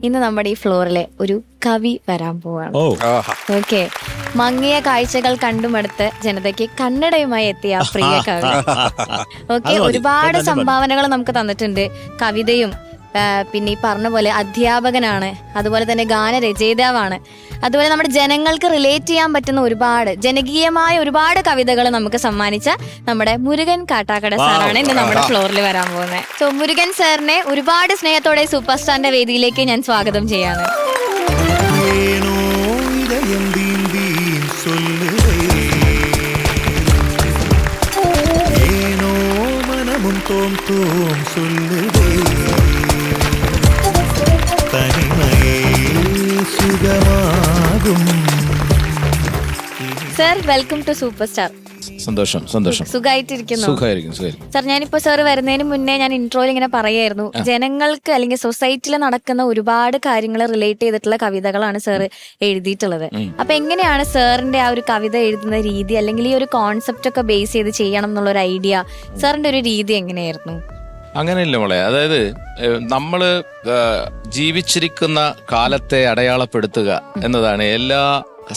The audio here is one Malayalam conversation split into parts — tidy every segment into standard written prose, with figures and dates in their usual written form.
ഇന്ന് നമ്മുടെ ഈ ഫ്ലോറിലെ ഒരു കവി വരാൻ പോവാണ്. ഓക്കെ, മങ്ങിയ കാഴ്ചകൾ കണ്ടുമടുത്ത് ജനതയ്ക്ക് കന്നഡയുമായി എത്തിയ പ്രിയ കവി. ഓക്കെ, ഒരുപാട് സംഭാവനകൾ നമുക്ക് തന്നിട്ടുണ്ട്. കവിതയും പിന്നെ ഈ പറഞ്ഞ പോലെ അധ്യാപകനാണ്, അതുപോലെ തന്നെ ഗാനരചയിതാവാണ്, അതുപോലെ നമ്മുടെ ജനങ്ങൾക്ക് റിലേറ്റ് ചെയ്യാൻ പറ്റുന്ന ഒരുപാട് ജനകീയമായ ഒരുപാട് കവിതകൾ നമുക്ക് സമ്മാനിച്ച നമ്മുടെ മുരുകൻ കാട്ടാക്കട സാറാണ് ഇന്ന് നമ്മുടെ ഫ്ലോറിൽ വരാൻ പോകുന്നത്. സോ മുരുകൻ സാറിനെ ഒരുപാട് സ്നേഹത്തോടെ സൂപ്പർ സ്റ്റാറിന്റെ വേദിയിലേക്ക് ഞാൻ സ്വാഗതം ചെയ്യാണ്. Sir, welcome to super star. സന്തോഷം. സുഖമായിട്ടിരിക്കുന്നു സർ. ഞാനിപ്പോ സാർ വരുന്നതിന് മുന്നേ ഞാൻ ഇൻട്രോയിൽ ഇങ്ങനെ പറയായിരുന്നു, ജനങ്ങൾക്ക് അല്ലെങ്കിൽ സൊസൈറ്റിയിൽ നടക്കുന്ന ഒരുപാട് കാര്യങ്ങൾ റിലേറ്റ് ചെയ്തിട്ടുള്ള കവിതകളാണ് സാർ എഴുതിയിട്ടുള്ളത്. അപ്പൊ എങ്ങനെയാണ് സാറിന്റെ ആ ഒരു കവിത എഴുതുന്ന രീതി, അല്ലെങ്കിൽ ഈ ഒരു കോൺസെപ്റ്റ് ഒക്കെ ബേസ് ചെയ്ത് ചെയ്യണം എന്നുള്ള ഒരു ഐഡിയ, സാറിന്റെ ഒരു രീതി എങ്ങനെയായിരുന്നു? അങ്ങനെയല്ല മോളെ, അതായത് നമ്മള് ജീവിച്ചിരിക്കുന്ന കാലത്തെ അടയാളപ്പെടുത്തുക എന്നതാണ് എല്ലാ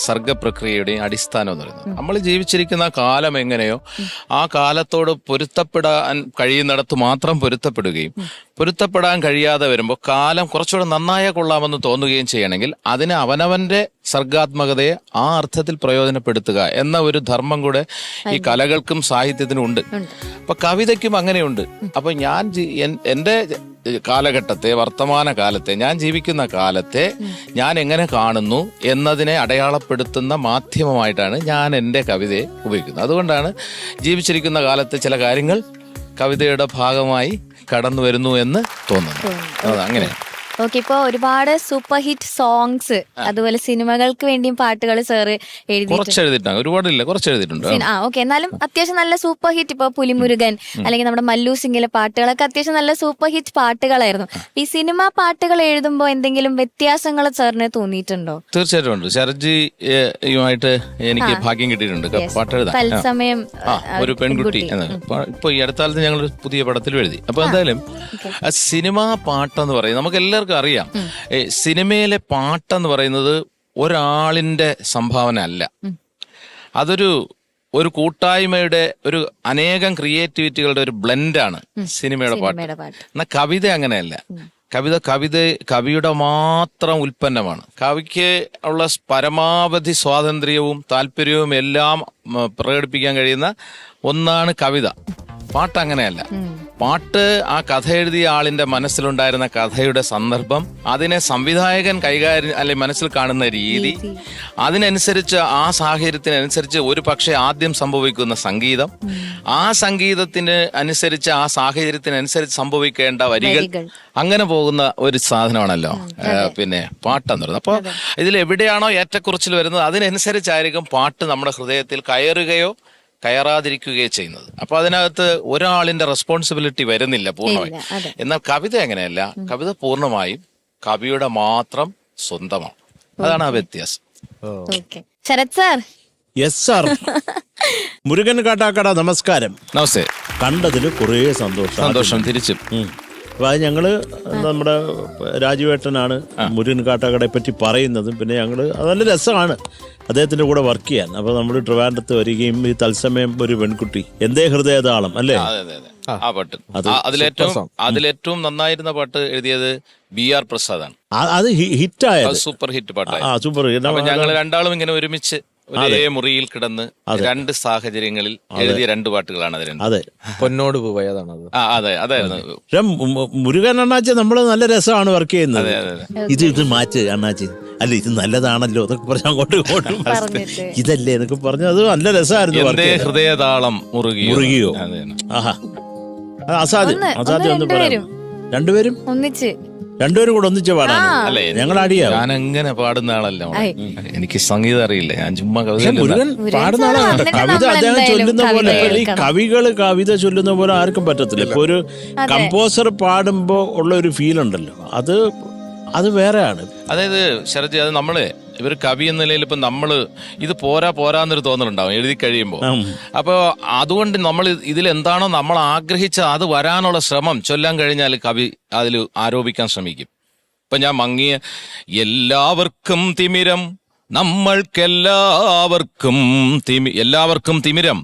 സർഗപ്രക്രിയയുടെയും അടിസ്ഥാനം എന്ന് പറയുന്നത്. നമ്മൾ ജീവിച്ചിരിക്കുന്ന കാലം എങ്ങനെയോ ആ കാലത്തോട് പൊരുത്തപ്പെടാൻ കഴിയുന്നിടത്ത് മാത്രം പൊരുത്തപ്പെടുകയും പൊരുത്തപ്പെടാൻ കഴിയാതെ വരുമ്പോൾ കാലം കുറച്ചുകൂടെ നന്നായാൽ കൊള്ളാമെന്ന് തോന്നുകയും ചെയ്യണമെങ്കിൽ അതിന് അവനവന്റെ സർഗാത്മകതയെ ആ അർത്ഥത്തിൽ പ്രയോജനപ്പെടുത്തുക എന്ന ഒരു ധർമ്മം കൂടെ ഈ കലകൾക്കും സാഹിത്യത്തിനും ഉണ്ട്. അപ്പൊ കവിതയ്ക്കും അങ്ങനെയുണ്ട്. അപ്പൊ ഞാൻ എന്റെ കാലഘട്ടത്തെ, വർത്തമാന കാലത്തെ, ഞാൻ ജീവിക്കുന്ന കാലത്തെ ഞാൻ എങ്ങനെ കാണുന്നു എന്നതിനെ അടയാളപ്പെടുത്തുന്ന മാധ്യമമായിട്ടാണ് ഞാൻ എൻ്റെ കവിതയെ ഉപയോഗിക്കുന്നത്. അതുകൊണ്ടാണ് ജീവിച്ചിരിക്കുന്ന കാലത്തെ ചില കാര്യങ്ങൾ കവിതയുടെ ഭാഗമായി കടന്നു വരുന്നു എന്ന് തോന്നുന്നു. അങ്ങനെ ഓക്കെ, ഇപ്പൊ ഒരുപാട് സൂപ്പർ ഹിറ്റ് സോങ്സ്, അതുപോലെ സിനിമകൾക്ക് വേണ്ടിയും പാട്ടുകൾ സാറ് എഴുതിയിട്ടുണ്ട്. ഒരുപാടില്ല, കുറച്ച് എഴുതിയിട്ടുണ്ട്. ഓക്കെ, എന്നാലും അത്യാവശ്യം നല്ല സൂപ്പർ ഹിറ്റ്, ഇപ്പൊ പുലിമുരുകൻ അല്ലെങ്കിൽ നമ്മുടെ മല്ലു സിംഗിലെ പാട്ടുകളൊക്കെ അത്യാവശ്യം നല്ല സൂപ്പർ ഹിറ്റ് പാട്ടുകളായിരുന്നു. ഈ സിനിമ പാട്ടുകൾ എഴുതുമ്പോ എന്തെങ്കിലും വ്യത്യാസങ്ങൾ സാറിന് തോന്നിയിട്ടുണ്ടോ? തീർച്ചയായിട്ടും ഉണ്ട്. ശരജിയുമായിട്ട് എനിക്ക് ഭാഗ്യം കിട്ടിയിട്ടുണ്ട് പാട്ട് എഴുതാൻ. തത്സമയം ഒരു പെൺകുട്ടി ഇപ്പൊ ഈ അടുത്ത കാലത്ത് ഞങ്ങൾ പുതിയ പടത്തിൽ എഴുതി. അപ്പൊ എന്തായാലും സിനിമാ പാട്ടെന്ന് പറയും നമുക്ക് എല്ലാവർക്കും അറിയാം. സിനിമയിലെ പാട്ടെന്ന് പറയുന്നത് ഒരാളിന്റെ സംഭാവന അല്ല, ഒരു കൂട്ടായ്മയുടെ ഒരു അനേകം ക്രിയേറ്റിവിറ്റികളുടെ ഒരു ബ്ലെൻഡാണ് സിനിമയുടെ പാട്ട്. എന്നാൽ കവിത അങ്ങനെയല്ല. കവിയുടെ മാത്രം ഉൽപ്പന്നമാണ്. കവിക്ക് ഉള്ള പരമാവധി സ്വാതന്ത്ര്യവും താല്പര്യവും എല്ലാം പ്രകടിപ്പിക്കാൻ കഴിയുന്ന ഒന്നാണ് കവിത. പാട്ട് അങ്ങനെയല്ല. പാട്ട് ആ കഥ എഴുതിയ ആളിന്റെ മനസ്സിലുണ്ടായിരുന്ന കഥയുടെ സന്ദർഭം, അതിനെ സംവിധായകൻ കൈകാര്യം അല്ലെങ്കിൽ മനസ്സിൽ കാണുന്ന രീതി, അതിനനുസരിച്ച് ആ സാഹചര്യത്തിനനുസരിച്ച് ഒരു പക്ഷേ ആദ്യം സംഭവിക്കുന്ന സംഗീതം, ആ സംഗീതത്തിന് അനുസരിച്ച് ആ സാഹചര്യത്തിനനുസരിച്ച് സംഭവിക്കേണ്ട വരികൾ, അങ്ങനെ പോകുന്ന ഒരു സാധനമാണല്ലോ പിന്നെ പാട്ടെന്ന് പറയുന്നത്. അപ്പോൾ ഇതിൽ എവിടെയാണോ ഏറ്റക്കുറച്ചിൽ വരുന്നത് അതിനനുസരിച്ചായിരിക്കും പാട്ട് നമ്മുടെ ഹൃദയത്തിൽ കയറുകയോ കയറാതിരിക്കുകയോ ചെയ്യുന്നത്. അപ്പൊ അതിനകത്ത് ഒരാളിന്റെ റെസ്പോൺസിബിലിറ്റി വരുന്നില്ല പൂർണ്ണമായും. എന്നാൽ കവിത അങ്ങനെയല്ല. കവിത പൂർണ്ണമായും കവിയുടെ മാത്രം സ്വന്തമാണ്. അതാണ് ആ വ്യത്യാസം. Sarath sir. Yes sir. Murugan Kattakkada, നമസ്കാരം. നമസ്തേ. കണ്ടതിൽ കുറേ സന്തോഷം. തിരിച്ചും അപ്പൊ അത് ഞങ്ങള് നമ്മുടെ രാജുവേട്ടനാണ് മുരുകൻ കാട്ടാക്കടയെ പറ്റി പറയുന്നതും. പിന്നെ ഞങ്ങള് അത് നല്ല രസമാണ് അദ്ദേഹത്തിന്റെ കൂടെ വർക്ക് ചെയ്യാൻ. അപ്പൊ നമ്മൾ ട്രിവാൻഡ്രത്ത് വരികയും ഈ തത്സമയം ഒരു പെൺകുട്ടി, എന്തേ ഹൃദയതാളം അല്ലേ, ആ പാട്ട് അതിലേറ്റവും നന്നായിരുന്ന പാട്ട് എഴുതിയത് BR പ്രസാദാണ്. അത് ഹിറ്റായ സൂപ്പർ ഹിറ്റ് പാട്ടാണ്. Super hit. ഞങ്ങൾ രണ്ടാളും ഇങ്ങനെ ഒരുമിച്ച് ഒരേ മുറിയിൽ കിടന്ന് രണ്ട് സാഹചര്യങ്ങളിൽ എഴുതിയ രണ്ട് പാട്ടുകളാണ് അത് രണ്ട്. അതെ, പൊന്നോട് പോയതാണ്. അതെ, അതായിരുന്നു. മുരുകൻ അണ്ണാച്ചി നമ്മള് നല്ല രസമാണ് വർക്ക് ചെയ്യുന്നത്. ഇത് മാറ്റ് അണ്ണാച്ചി, അല്ല ഇത് നല്ലതാണല്ലോ എന്നൊക്കെ പറഞ്ഞ് അങ്ങോട്ടും ഇങ്ങോട്ടും ഇതല്ലേ എന്നൊക്കെ പറഞ്ഞ് അത് നല്ല രസമായിരുന്നു. ഹൃദയതാളം മുറുകിയോ. ആഹാ, അസാധ്യം ഒന്ന് പറയാം. രണ്ടുപേരും കൂടെ ഒന്നിച്ച് പാടാൻ അല്ലേ? ഞങ്ങൾ അടിയാവും. ഞാൻ എങ്ങനെ പാടുന്ന ആളല്ല, എനിക്ക് സംഗീതം അറിയില്ല. ഞാൻ ചുമ്മാ മുരുകൻ പാടുന്ന ആളാണ്. കവിത അദ്ദേഹം ചൊല്ലുന്ന പോലെ, ഈ കവികള് കവിത ചൊല്ലുന്ന പോലെ ആർക്കും പറ്റത്തില്ല. ഇപ്പൊ ഒരു കമ്പോസർ പാടുമ്പോ ഉള്ള ഒരു ഫീൽ ഉണ്ടല്ലോ, അത് വേറെയാണ്. അതായത് ശരജി, അത് നമ്മള് ഇവർ കവി എന്ന നിലയിൽ ഇപ്പൊ നമ്മള് ഇത് പോരാന്നൊരു തോന്നലുണ്ടാവും എഴുതി കഴിയുമ്പോൾ. അപ്പൊ അതുകൊണ്ട് നമ്മൾ ഇതിലെന്താണോ നമ്മൾ ആഗ്രഹിച്ച അത് വരാനുള്ള ശ്രമം ചൊല്ലാൻ കഴിഞ്ഞാൽ കവി അതിൽ ആരോപിക്കാൻ ശ്രമിക്കും. ഇപ്പൊ ഞാൻ മങ്ങിയ എല്ലാവർക്കും തിമിരം നമ്മൾക്കെല്ലാവർക്കും എല്ലാവർക്കും തിമിരം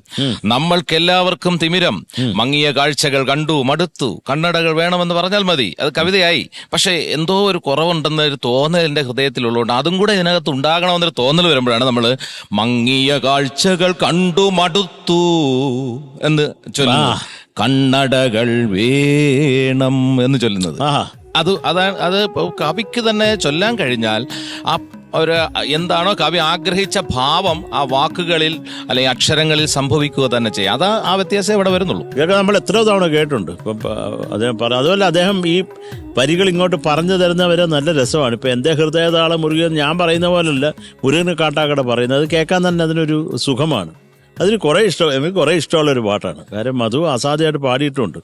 നമ്മൾക്കെല്ലാവർക്കും തിമിരം മങ്ങിയ കാഴ്ചകൾ കണ്ടു മടുത്തു കണ്ണടകൾ വേണമെന്ന് പറഞ്ഞാൽ മതി, അത് കവിതയായി. പക്ഷെ എന്തോ ഒരു കുറവുണ്ടെന്നൊരു തോന്നൽ എന്റെ ഹൃദയത്തിലുള്ളതുകൊണ്ട് അതും കൂടെ ഇതിനകത്ത് ഉണ്ടാകണമെന്നൊരു തോന്നൽ വരുമ്പോഴാണ് നമ്മൾ മങ്ങിയ കാഴ്ചകൾ കണ്ടു മടുത്തു എന്ന് ചൊല്ലുന്നത്, കണ്ണടകൾ വേണം എന്ന് ചൊല്ലുന്നത്. അത് കവിക്ക് തന്നെ ചൊല്ലാൻ കഴിഞ്ഞാൽ ആ ഒരു എന്താണോ കവി ആഗ്രഹിച്ച ഭാവം ആ വാക്കുകളിൽ അല്ലെങ്കിൽ അക്ഷരങ്ങളിൽ സംഭവിക്കുക തന്നെ ചെയ്യും. അത് ആ വ്യത്യാസം ഇവിടെ വരുന്നുള്ളൂ. ഇതൊക്കെ നമ്മൾ എത്ര തവണ കേട്ടിട്ടുണ്ട്. ഇപ്പം അദ്ദേഹം അതുപോലെ അദ്ദേഹം ഈ വരികൾ ഇങ്ങോട്ട് പറഞ്ഞു തരുന്നവരെ നല്ല രസമാണ്. ഇപ്പം എൻ്റെ ഹൃദയതാളം മുരുകൻ ഞാൻ പറയുന്ന പോലല്ല മുരുകന് കാട്ടാക്കട പറയുന്നത്. അത് കേൾക്കാൻ തന്നെ അതിനൊരു സുഖമാണ്. അതിന് കുറേ ഇഷ്ടം, എനിക്ക് കുറേ ഇഷ്ടമുള്ളൊരു പാട്ടാണ്. കാര്യം മധു അസാധ്യമായിട്ട് പാടിയിട്ടുണ്ട്,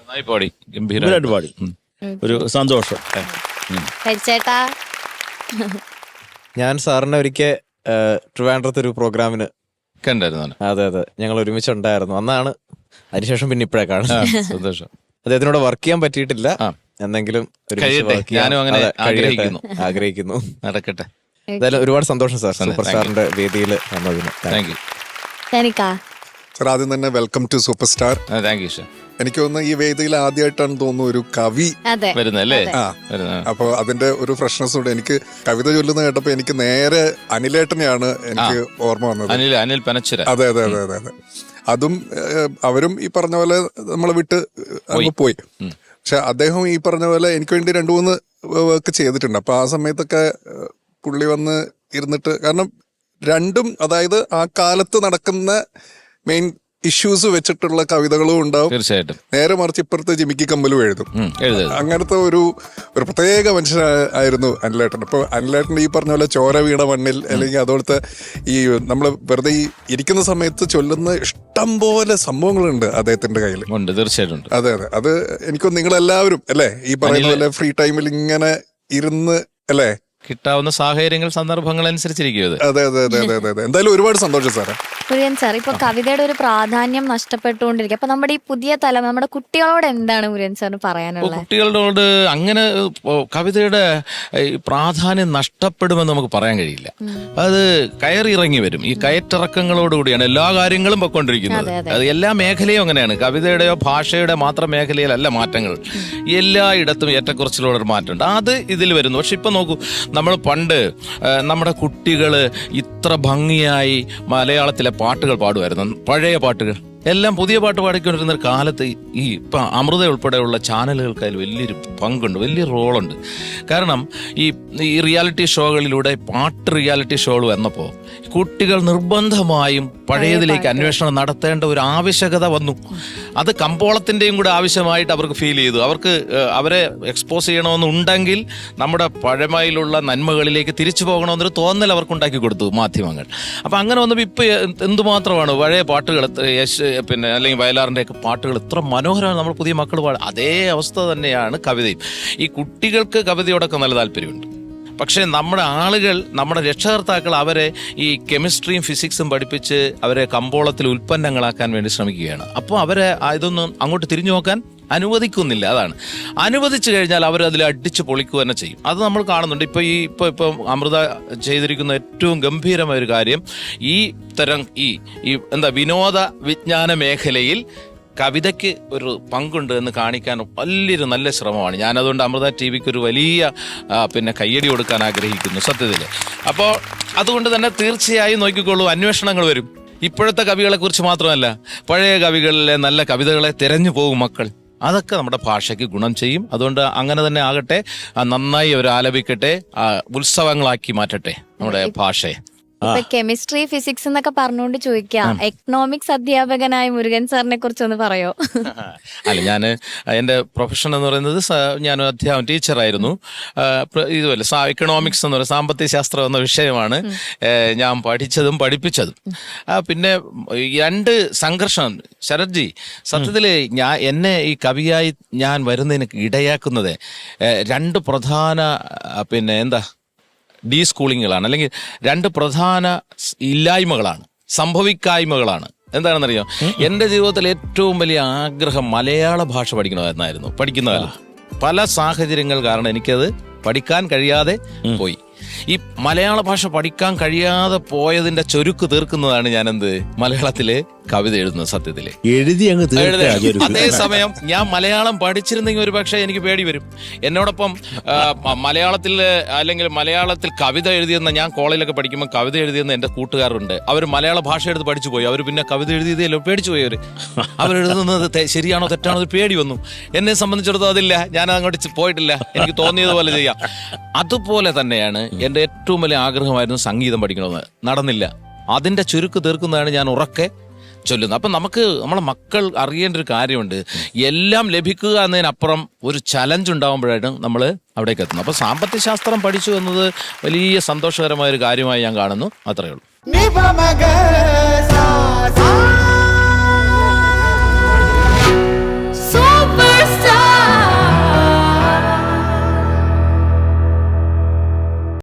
ഗംഭീരമായിട്ട് പാടി. ഒരു സന്തോഷം. ചേട്ടാ, ഞാൻ സാറിനെ ഒരിക്കൽ ട്രിവാൻഡ്രത്ത് ഒരു പ്രോഗ്രാമിന് കണ്ടായിരുന്നു. അതെ ഞങ്ങൾ ഒരുമിച്ചുണ്ടായിരുന്നു അന്നാണ്. അതിനുശേഷം പിന്നെ ഇപ്പഴേ കാണാം. സന്തോഷം. അദ്ദേഹത്തിനോട് വർക്ക് ചെയ്യാൻ പറ്റിയിട്ടില്ല, എന്തെങ്കിലും ഞാനും അങ്ങനെ ആഗ്രഹിക്കുന്നു. നടക്കട്ടെ. എന്തായാലും ഒരുപാട് സന്തോഷം സാർ, സൂപ്പർ സ്റ്റാറിന്റെ വേദിയിൽ വന്നതിന്. Thank you. സാർ, ആദ്യം തന്നെ welcome to super star. Thank you sir. എനിക്ക് തോന്നുന്നു ഈ വേദിയിൽ ആദ്യമായിട്ടാണ് തോന്നുന്നു ഒരു കവി വരുന്നല്ലേ. അപ്പൊ അതിന്റെ ഒരു ഫ്രഷ്നെസ് ഉണ്ട്. എനിക്ക് കവിത ചൊല്ലുന്ന കേട്ടപ്പോ എനിക്ക് നേരെ അനിലേട്ടനെയാണ് എനിക്ക് ഓർമ്മ വന്നത്. അനിൽ പനച്ചുര. അതെ. അതും അവരും ഈ പറഞ്ഞ പോലെ നമ്മളെ വിട്ട് അങ്ങ് പോയി. പക്ഷെ അദ്ദേഹം ഈ പറഞ്ഞ പോലെ എനിക്ക് വേണ്ടി 2-3 വർക്ക് ചെയ്തിട്ടുണ്ട്. അപ്പൊ ആ സമയത്തൊക്കെ പുള്ളി വന്ന് ഇരുന്നിട്ട്, കാരണം രണ്ടും, അതായത് ആ കാലത്ത് നടക്കുന്ന മെയിൻ ഇഷ്യൂസ് വെച്ചിട്ടുള്ള കവിതകളും ഉണ്ടാവും, തീർച്ചയായിട്ടും. നേരെ മറിച്ച് ഇപ്പുറത്ത് ജിമിക്കി കമ്മലും എഴുതും. അങ്ങനത്തെ ഒരു പ്രത്യേക മനുഷ്യനായിരുന്നു അനിലേട്ടൻ. അപ്പൊ അനിലേട്ടൻ ഈ പറഞ്ഞ പോലെ ചോര വീണ മണ്ണിൽ, അല്ലെങ്കിൽ അതുപോലത്തെ ഈ നമ്മൾ വെറുതെ ഈ ഇരിക്കുന്ന സമയത്ത് ചൊല്ലുന്ന ഇഷ്ടം പോലെ സംഭവങ്ങളുണ്ട് അദ്ദേഹത്തിന്റെ കയ്യിൽ. തീർച്ചയായിട്ടും. അതെ. അത് എനിക്കൊന്ന് നിങ്ങളെല്ലാവരും അല്ലെ ഈ പറയുന്ന പോലെ ഫ്രീ ടൈമിൽ ഇങ്ങനെ ഇരുന്ന് അല്ലേ, കിട്ടാവുന്ന സാഹചര്യങ്ങൾ സന്ദർഭങ്ങൾ അനുസരിച്ചിരിക്കും. അതെ. എന്തായാലും ഒരുപാട് സന്തോഷം സാറേ. മുരുകൻ സാർ, ഇപ്പൊ കവിതയുടെ ഒരു പ്രാധാന്യം നഷ്ടപ്പെട്ടുകൊണ്ടിരിക്കും. അപ്പൊ നമ്മുടെ ഈ പുതിയ തലമുറ, നമ്മുടെ കുട്ടികളോട് എന്താണ് മുരുകൻ സാറിന് പറയാനുള്ളത്? കുട്ടികളോട് അങ്ങനെ കവിതയുടെ പ്രാധാന്യം നഷ്ടപ്പെടുമെന്ന് നമുക്ക് പറയാൻ കഴിയില്ല. അത് കയറിയിറങ്ങി വരും. ഈ കയറ്റിറക്കങ്ങളോടുകൂടിയാണ് എല്ലാ കാര്യങ്ങളും പൊയ്ക്കൊണ്ടിരിക്കുന്നത്. അത് എല്ലാ മേഖലയും അങ്ങനെയാണ്. കവിതയുടെയോ ഭാഷയുടെ മാത്രം മേഖലയിലല്ല മാറ്റങ്ങൾ, എല്ലായിടത്തും ഏറ്റക്കുറച്ചിലോടൊരു മാറ്റമുണ്ട്. അത് ഇതിൽ വരുന്നു. പക്ഷെ ഇപ്പൊ നോക്കൂ, നമ്മൾ പണ്ട് നമ്മുടെ കുട്ടികൾ ഇത്ര ഭംഗിയായി മലയാളത്തിലെ പാട്ടുകൾ പാടുമായിരുന്നു. പഴയ പാട്ടുകൾ എല്ലാം പുതിയ പാട്ട് പാടിക്കൊണ്ടിരുന്ന കാലത്ത് ഈ ഇപ്പം അമൃത ഉൾപ്പെടെയുള്ള ചാനലുകൾക്ക് അതിൽ വലിയൊരു പങ്കുണ്ട്, വലിയ റോളുണ്ട്. കാരണം ഈ റിയാലിറ്റി ഷോകളിലൂടെ പാട്ട് റിയാലിറ്റി ഷോകൾ വന്നപ്പോൾ കുട്ടികൾ നിർബന്ധമായും പഴയതിലേക്ക് അന്വേഷണം നടത്തേണ്ട ഒരു ആവശ്യകത വന്നു. അത് കമ്പോളത്തിൻ്റെയും കൂടെ ആവശ്യമായിട്ട് അവർക്ക് ഫീൽ ചെയ്തു. അവരെ എക്സ്പോസ് ചെയ്യണമെന്നുണ്ടെങ്കിൽ നമ്മുടെ പഴമയിലുള്ള നന്മകളിലേക്ക് തിരിച്ചു പോകണമെന്നൊരു തോന്നൽ അവർക്ക് ഉണ്ടാക്കി കൊടുത്തു മാധ്യമങ്ങൾ. അപ്പം അങ്ങനെ വന്നപ്പോൾ ഇപ്പം എന്തുമാത്രമാണ് പഴയ പാട്ടുകൾ, പിന്നെ അല്ലെങ്കിൽ വയലാറിൻ്റെ ഒക്കെ പാട്ടുകൾ ഇത്ര മനോഹരമാണ്. നമ്മൾ പുതിയ മക്കൾ അതേ അവസ്ഥ തന്നെയാണ് കവിതയും. ഈ കുട്ടികൾക്ക് കവിതയോടൊക്കെ നല്ല താല്പര്യമുണ്ട്. പക്ഷേ നമ്മുടെ ആളുകൾ, നമ്മുടെ രക്ഷകർത്താക്കൾ അവരെ ഈ കെമിസ്ട്രിയും ഫിസിക്സും പഠിപ്പിച്ച് അവരെ കമ്പോളത്തിൽ ഉൽപ്പന്നങ്ങളാക്കാൻ വേണ്ടി ശ്രമിക്കുകയാണ്. അപ്പോൾ അവരെ ഇതൊന്നും അങ്ങോട്ട് തിരിഞ്ഞു നോക്കാൻ അനുവദിക്കുന്നില്ല. അതാണ്, അനുവദിച്ചു കഴിഞ്ഞാൽ അവർ അതിൽ അടിച്ചു പൊളിക്കുക തന്നെ ചെയ്യും. അത് നമ്മൾ കാണുന്നുണ്ട്. ഇപ്പം അമൃത ചെയ്തിരിക്കുന്ന ഏറ്റവും ഗംഭീരമായ ഒരു കാര്യം, ഈ തരം ഈ വിനോദ വിജ്ഞാന മേഖലയിൽ കവിതയ്ക്ക് ഒരു പങ്കുണ്ട് എന്ന് കാണിക്കാൻ വലിയൊരു നല്ല ശ്രമമാണ്. ഞാനതുകൊണ്ട് അമൃത ടിവിക്ക് ഒരു വലിയ കയ്യടി കൊടുക്കാൻ ആഗ്രഹിക്കുന്നു സത്യത്തിൽ. അപ്പോൾ അതുകൊണ്ട് തന്നെ തീർച്ചയായും നോക്കിക്കോളൂ, അന്വേഷണങ്ങൾ വരും. ഇപ്പോഴത്തെ കവികളെ കുറിച്ച് മാത്രമല്ല, പഴയ കവികളിലെ നല്ല കവിതകളെ തിരഞ്ഞു പോകും മക്കൾ. അതൊക്കെ നമ്മുടെ ഭാഷയ്ക്ക് ഗുണം ചെയ്യും. അതുകൊണ്ട് അങ്ങനെ തന്നെ ആകട്ടെ, നന്നായി അവർ ആലപിക്കട്ടെ, ഉത്സവങ്ങളാക്കി മാറ്റട്ടെ നമ്മുടെ ഭാഷയെ. ഇപ്പൊ കെമിസ്ട്രി ഫിസിക്സ് എന്നൊക്കെ പറഞ്ഞുകൊണ്ട് ചോദിക്കാം, എക്കണോമിക്സ് അധ്യാപകനായ മുരുകൻ സാറിനെ കുറിച്ചൊന്ന് പറയോ? അല്ല, ഞാൻ എൻ്റെ പ്രൊഫഷൻ എന്ന് പറയുന്നത് ഞാൻ ടീച്ചറായിരുന്നു. ഇതുപോലെ എക്കണോമിക്സ് എന്ന് പറയുന്നത് സാമ്പത്തിക ശാസ്ത്രം എന്ന വിഷയമാണ് ഞാൻ പഠിച്ചതും പഠിപ്പിച്ചതും. പിന്നെ 2 സംഘർഷം ശരത്ജി, സത്യത്തിൽ എന്നെ ഈ കവിയായി ഞാൻ വരുന്നതിന് ഇടയാക്കുന്നത് 2 പ്രധാന ഡീ സ്കൂളിങ്ങുകളാണ്, അല്ലെങ്കിൽ 2 പ്രധാന ഇല്ലായ്മകളാണ്, സംഭവിക്കായ്മകളാണ്. എന്താണെന്നറിയോ, എൻ്റെ ജീവിതത്തിൽ ഏറ്റവും വലിയ ആഗ്രഹം മലയാള ഭാഷ പഠിക്കണമെന്നായിരുന്നു. പഠിക്കുന്ന കാലം പല സാഹചര്യങ്ങൾ കാരണം എനിക്കത് പഠിക്കാൻ കഴിയാതെ പോയി. ഈ മലയാള ഭാഷ പഠിക്കാൻ കഴിയാതെ പോയതിന്റെ ചുരുക്ക് തീർക്കുന്നതാണ് ഞാൻ മലയാളത്തില് കവിത എഴുതുന്നത്. സത്യത്തില് എഴുതി അങ്ങ് അതേസമയം ഞാൻ മലയാളം പഠിച്ചിരുന്നെങ്കിൽ ഒരു പക്ഷേ എനിക്ക് പേടി വരും. എന്നോടൊപ്പം മലയാളത്തിൽ അല്ലെങ്കിൽ മലയാളത്തിൽ കവിത എഴുതിയെന്ന, ഞാൻ കോളേജിലൊക്കെ പഠിക്കുമ്പോൾ കവിത എഴുതിയെന്ന് എൻ്റെ കൂട്ടുകാരുണ്ട്. അവർ മലയാള ഭാഷ എടുത്ത് പഠിച്ചു പോയി. അവർ പിന്നെ കവിത എഴുതിയതല്ലോ, പേടിച്ചു പോയി. അവരെഴുതുന്നത് ശരിയാണോ തെറ്റാണോ ഒരു പേടി വന്നു. എന്നെ സംബന്ധിച്ചിടത്തോളം അതില്ല, ഞാൻ അങ്ങോട്ട് പോയിട്ടില്ല, എനിക്ക് തോന്നിയതുപോലെ ചെയ്യാം. അതുപോലെ തന്നെയാണ് എൻ്റെ ഏറ്റവും വലിയ ആഗ്രഹമായിരുന്നു സംഗീതം പഠിക്കണമെന്ന്. നടന്നില്ല. അതിൻ്റെ ചുരുക്ക് തീർക്കുന്നതാണ് ഞാൻ ഉറക്കെ ചൊല്ലുന്നത്. അപ്പം നമ്മളെ മക്കൾ അറിയേണ്ട ഒരു കാര്യമുണ്ട്, എല്ലാം ലഭിക്കുക എന്നതിനപ്പുറം ഒരു ചലഞ്ച് ഉണ്ടാകുമ്പോഴാണ് നമ്മൾ അവിടേക്ക് എത്തുന്നത്. അപ്പോൾ സാമ്പത്തിക ശാസ്ത്രം പഠിച്ചു എന്നത് വലിയ സന്തോഷകരമായ ഒരു കാര്യമായി ഞാൻ കാണുന്നു. അത്രയേ ഉള്ളൂ.